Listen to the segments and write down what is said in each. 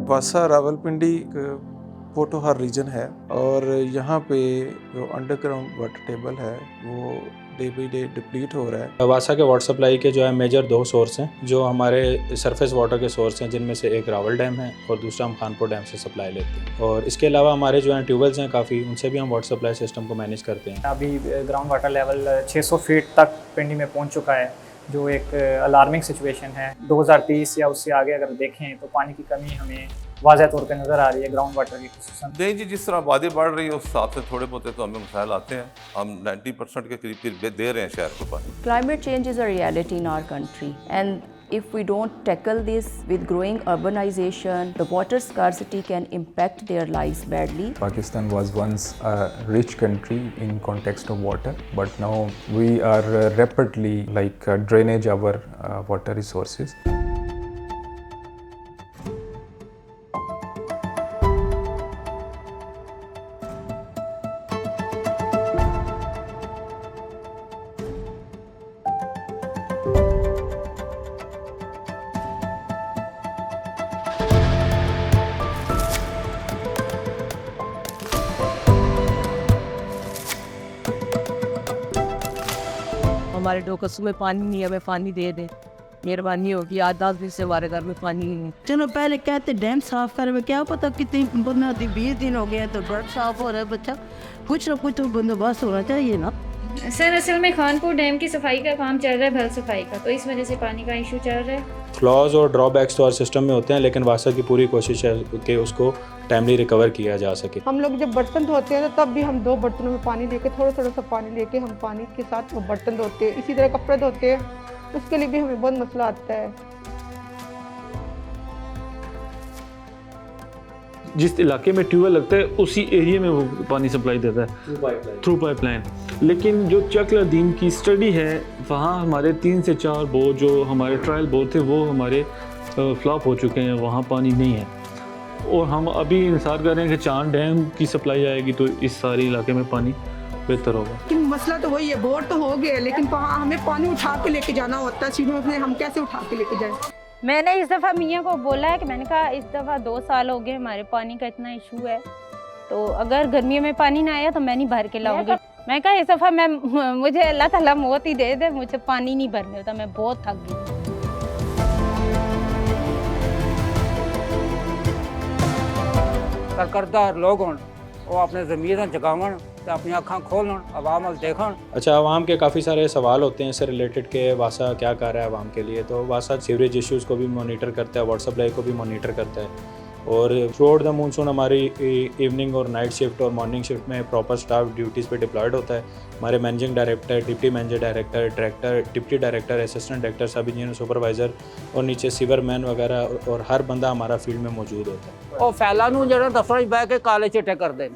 वासा Rawalpindi Potohar reason है और यहाँ पे जो अंडरग्राउंड वाटर टेबल है वो डे बाई डे डिप्लीट हो रहा है। वासा के वाटर सप्लाई के जो है मेजर दो सोर्स हैं जो हमारे सरफेस वाटर के सोर्स हैं, जिनमें से एक रावल डैम है और दूसरा हम खानपुर डैम से सप्लाई लेते हैं। और इसके अलावा हमारे जो हैं ट्यूबवेल्स हैं काफ़ी, उनसे भी हम वाटर सप्लाई सिस्टम को मैनेज करते हैं। अभी ग्राउंड वाटर लेवल 600 फीट तक पिंडी में पहुंच चुका है, जो एक अलार्मिंग सिचुएशन है। 2030 या उससे आगे अगर देखें तो पानी की कमी हमें वाज़ह तौर पे नज़र आ रही है ग्राउंड वाटर की खुसूसन। नहीं जी, जिस तरह आबादी बढ़ रही है उस हिसाब से थोड़े बहुत तो हमें मसाइल आते हैं। हम 90% के करीब दे रहे हैं शहर को पानी। Climate change is a reality in our country, and if we don't tackle this with growing urbanization, the water scarcity can impact their lives badly. Pakistan was once a rich country in context of water, but now we are rapidly drainage our water resources. हमारे डोकसू में पानी नहीं है, हमें पानी दे दें, मेहरबानी होगी। 8-10 दिन से हमारे घर में पानी नहीं है। चलो पहले कहते डैम साफ कर, क्या पता कितनी 20 दिन हो गए तो डैम साफ हो रहा है। बच्चा कुछ ना कुछ तो बंदोबस्त होना चाहिए ना। सर असल में खानपुर डैम की सफाई का काम चल रहा है, भल सफाई का, तो इस वजह से पानी का इशू चल रहा है। फ्लॉज और ड्रॉबैक्स तो हर सिस्टम में होते हैं, लेकिन वासा की पूरी कोशिश है कि उसको टाइमली रिकवर किया जा सके। हम लोग जब बर्तन धोते हैं तो तब भी हम 2 बर्तनों में पानी लेके थोड़ा थोड़ा सा पानी लेके हम पानी के साथ वो बर्तन धोते हैं। इसी तरह कपड़े धोते हैं, उसके लिए भी हमें बहुत मसला आता है। जिस इलाके में ट्यूबवेल लगता है उसी एरिया में वो पानी सप्लाई देता है थ्रू पाइपलाइन। लेकिन जो चकलादीन की स्टडी है, वहाँ हमारे 3 से 4 बोर जो हमारे ट्रायल बोर थे वो हमारे फ्लॉप हो चुके हैं, वहाँ पानी नहीं है। और हम अभी इंतज़ार कर रहे हैं कि चांद डैम की सप्लाई आएगी तो इस सारे इलाके में पानी बेहतर होगा। लेकिन मसला तो वही है, बोर तो हो गया लेकिन वहाँ हमें पानी उठा के लेके जाना होता है। सीधे में हम कैसे उठा के लेके जाएं? मैंने इस दफ़ा मियाँ को बोला है कि मैंने कहा इस दफ़ा 2 साल हो गए हमारे पानी का इतना इशू है, तो अगर गर्मियों में पानी ना आया तो मैं नहीं भर के लाऊंगी। मैं कहा इस दफ़ा मुझे अल्लाह ताला मौत ही दे दे, मुझे पानी नहीं भरने होता, मैं बहुत थक गई। सरकारदार लोग हों वो अपने ज़मीर जगावन, अपनी आँखें खोलन, अवाम देखन। अच्छा, आवाम के काफ़ी सारे सवाल होते हैं इससे रिलेटेड के वासा क्या कर रहा है आवाम के लिए। तो वासा सीवरेज इश्यूज़ को भी मॉनिटर करता है, वाटर सप्लाई को भी मॉनिटर करता है। और थ्रू आउट द मानसून हमारी इवनिंग और नाइट शिफ्ट और मॉर्निंग शिफ्ट में प्रॉपर स्टाफ ड्यूटीज़ पे डिप्लॉयड होता है। हमारे managing director, deputy manager director, director, deputy director, assistant director, सब इंजीनियर, सुपरवाइज़र और नीचे सीवर मैन वगैरह, और हर बंदा हमारा फील्ड में मौजूद होता है। और फैला नूं जरा दफ्तर बह के काले चिट्टे कर दें।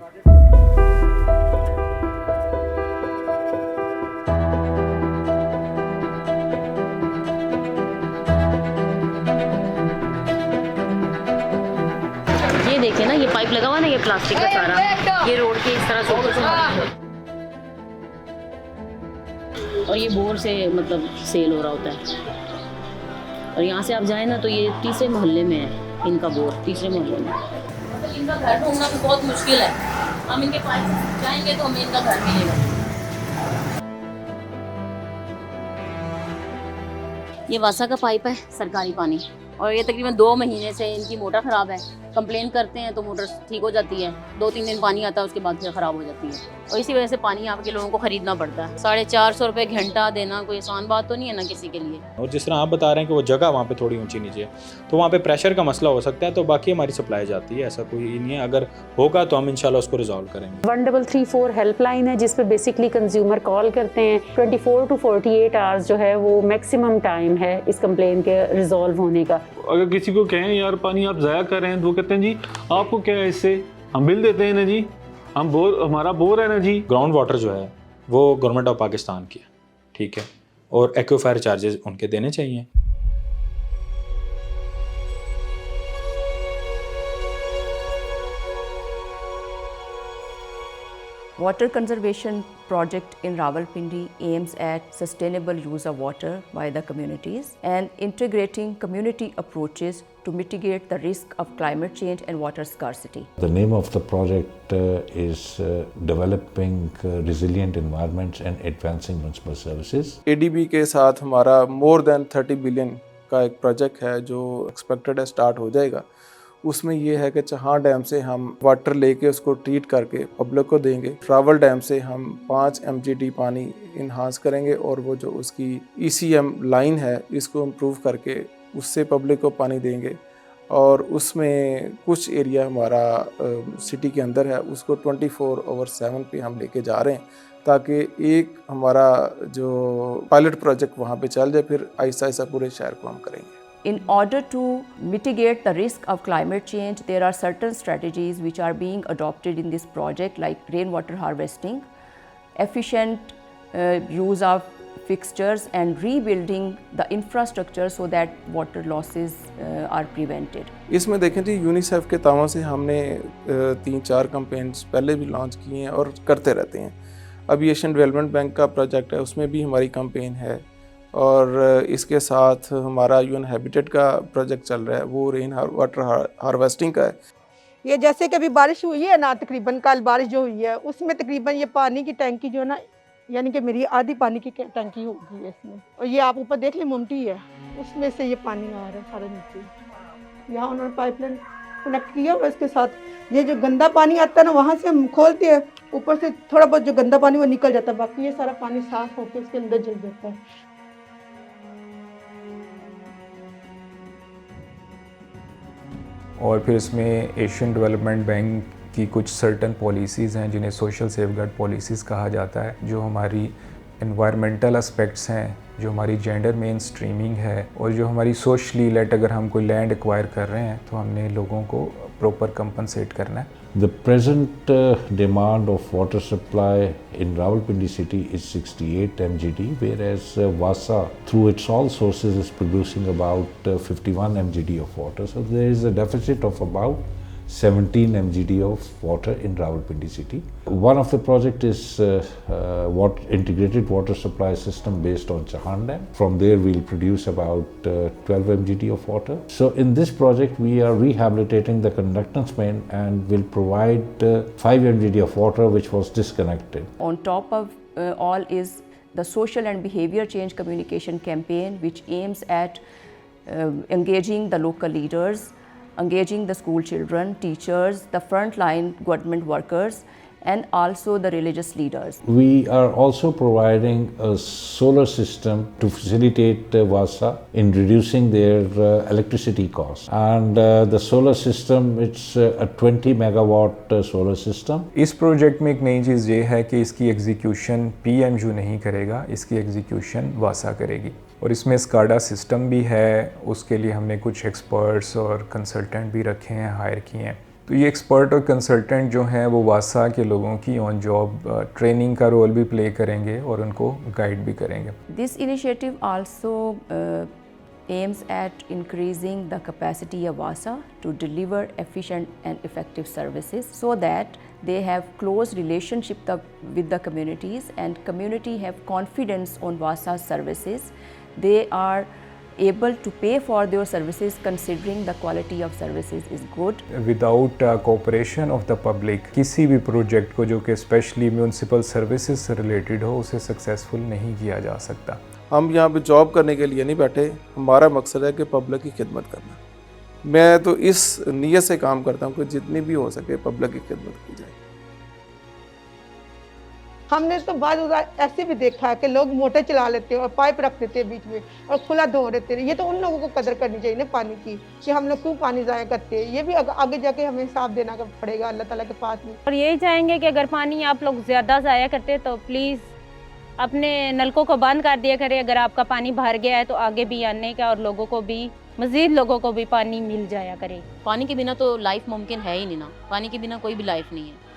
ये देखिए ना, ये पाइप लगा हुआ ना, ये प्लास्टिक का सारा, ये रोड के इस तरह से और ये बोर से मतलब सेल हो रहा होता है। और यहाँ से आप जाए ना तो ये तीसरे मोहल्ले में है इनका बोर, तीसरे मोहल्ले में। मतलब इनका घर ढूंढना भी बहुत मुश्किल है। हम इनके पास जाएंगे तो हमें इनका घर मिलेगा। ये वासा का पाइप है, सरकारी पानी, और ये तकरीबन 2 महीने से इनकी मोटर ख़राब है। कंप्लेन करते हैं तो मोटर ठीक हो जाती है, 2-3 दिन पानी आता है, उसके बाद फिर ख़राब हो जाती है। और इसी वजह से पानी यहाँ के लोगों को ख़रीदना पड़ता है। 450 रुपये घंटा देना कोई आसान बात तो नहीं है ना किसी के लिए। और जिस तरह आप बता रहे हैं कि वो जगह वहाँ पे थोड़ी ऊंची नीचे है, तो वहाँ पे प्रेशर का मसला हो सकता है, तो बाकी हमारी सप्लाई जाती है, ऐसा कोई नहीं है। अगर होगा तो हम इंशाल्लाह उसको रिजॉल्व करेंगे। 1334 हेल्पलाइन है जिस पे बेसिकली कंज्यूमर कॉल करते हैं। 24 to 48 आवर्स जो है वो मैक्सिमम टाइम है इस कंप्लेन के रिजॉल्व होने का। अगर किसी को कहें यार पानी आप ज़ाया कर रहे हैं तो वो कहते हैं जी आपको क्या है इससे, हम बिल देते हैं ना जी, हम बोर, हमारा बोर है ना जी। ग्राउंड वाटर जो है वो गवर्नमेंट ऑफ पाकिस्तान की है, ठीक है, और एक्वाफायर चार्जेस उनके देने चाहिए। Water conservation project in Rawalpindi aims at sustainable use of water by the communities and integrating community approaches to mitigate the risk of climate change and water scarcity. The name of the project is Developing Resilient Environments and Advancing Municipal Services. ADB के साथ हमारा more than 30 billion का एक project है जो expected है start हो जाएगा। उसमें ये है कि चहां डैम से हम वाटर लेके उसको ट्रीट करके पब्लिक को देंगे। रावल डैम से हम 5 MGD पानी इन्हांस करेंगे और वो जो उसकी ECM लाइन है इसको इम्प्रूव करके उससे पब्लिक को पानी देंगे। और उसमें कुछ एरिया हमारा सिटी के अंदर है उसको 24/7 पे हम लेके जा रहे हैं ताकि एक हमारा जो पायलट प्रोजेक्ट वहाँ पे चल जाए, फिर आहिस्ता आहिस्ता पूरे शहर को हम करेंगे। In order to mitigate the risk of climate change, there are certain strategies which are being adopted in this project, like rainwater harvesting, efficient use of fixtures, and rebuilding the infrastructure so that water losses are prevented. इसमें देखें जी UNICEF के तावन से हमने 3-4 campaigns पहले भी launch किए हैं और करते रहते हैं। अभी एशियन डेवलपमेंट बैंक का प्रोजेक्ट है उसमें भी हमारी कैंपेन है और इसके साथ हमारा यूएन हैबिटेट का प्रोजेक्ट चल रहा है वो रेन वाटर हार्वेस्टिंग का है। ये जैसे कि अभी बारिश हुई है ना, तकरीबन कल बारिश जो हुई है उसमें तकरीबन ये पानी की टैंकी जो है ना, यानी कि मेरी आधी पानी की टैंकी होगी इसमें, और ये आप ऊपर देख लें मुमटी है उसमें से ये पानी आ रहा है सारा नीचे। यहाँ उन्होंने पाइपलाइन कनेक्ट किया और इसके साथ ये जो गंदा पानी आता है ना वहाँ से हम खोलते हैं, ऊपर से थोड़ा बहुत जो गंदा पानी वो निकल जाता है, बाकी ये सारा पानी साफ होकर इसके अंदर चल जाता है। और फिर इसमें एशियन डेवलपमेंट बैंक की कुछ सर्टन पॉलिसीज़ हैं जिन्हें सोशल सेफगार्ड पॉलिसीज़ कहा जाता है, जो हमारी एनवायरमेंटल एस्पेक्ट्स हैं, जो हमारी जेंडर मेन स्ट्रीमिंग है और जो हमारी सोशली लेट अगर हम कोई लैंड एक्वायर कर रहे हैं तो हमने लोगों को प्रॉपर कंपनसेट करना है। The present demand of water supply in Rawalpindi city is 68 MGD, whereas Wasa through its all sources is producing about 51 MGD of water. So there is a deficit of about 17 MGD of water in Rawalpindi city. One of the project is integrated water supply system based on Chahan Dam. From there we'll produce about 12 MGD of water. So in this project we are rehabilitating the conductance main and will provide 5 MGD of water which was disconnected. On top of all is the social and behavior change communication campaign, which aims at engaging the local leaders, engaging the school children, teachers, the frontline government workers, and also the religious leaders. We are also providing a solar system to facilitate Wasa in reducing their electricity costs. And the solar system, it's a 20 megawatt solar system. इस project में एक नई चीज़ ये है कि इसकी execution PMU नहीं करेगा, इसकी एग्जीक्यूशन वासा करेगी। और इसमें स्काडा सिस्टम भी है, उसके लिए हमने कुछ एक्सपर्ट्स और कंसल्टेंट भी रखे हैं, हायर किए हैं। तो ये एक्सपर्ट और कंसल्टेंट जो हैं वो वासा के लोगों की ऑन जॉब ट्रेनिंग का रोल भी प्ले करेंगे और उनको गाइड भी करेंगे। This initiative also aims at increasing the capacity of Wasa to deliver efficient and effective services so that they have close relationship with the communities and community have confidence on Wasa's services. They are able to pay for their services considering the quality of services is good. Without cooperation of the public, किसी भी project को जो कि specially municipal services से related हो उसे successful नहीं किया जा सकता। हम यहाँ पे जॉब करने के लिए नहीं बैठे, हमारा मकसद है कि पब्लिक की खिदमत करना। मैं तो इस नीयत से काम करता हूँ कि जितनी भी हो सके पब्लिक की खिदमत की जाए। हमने तो बाद ऐसे भी देखा है कि लोग मोटर चला लेते हैं और पाइप रख देते हैं बीच में और खुला धो देते हैं। ये तो उन लोगों को कदर करनी चाहिए ना पानी की, कि हम लोग क्यों पानी ज़ाया करते हैं। ये भी आगे जाके हमें हिसाब देना पड़ेगा अल्लाह ताला के पास में। और यही चाहेंगे कि अगर पानी आप लोग ज़्यादा ज़ाया करते तो प्लीज़ अपने नलकों को बंद कर दिया करें। अगर आपका पानी भर गया है तो आगे भी आने का और लोगों को भी, मज़ीद लोगों को भी पानी मिल जाया करे। पानी के बिना तो लाइफ मुमकिन है ही नहीं ना, पानी के बिना कोई भी लाइफ नहीं है।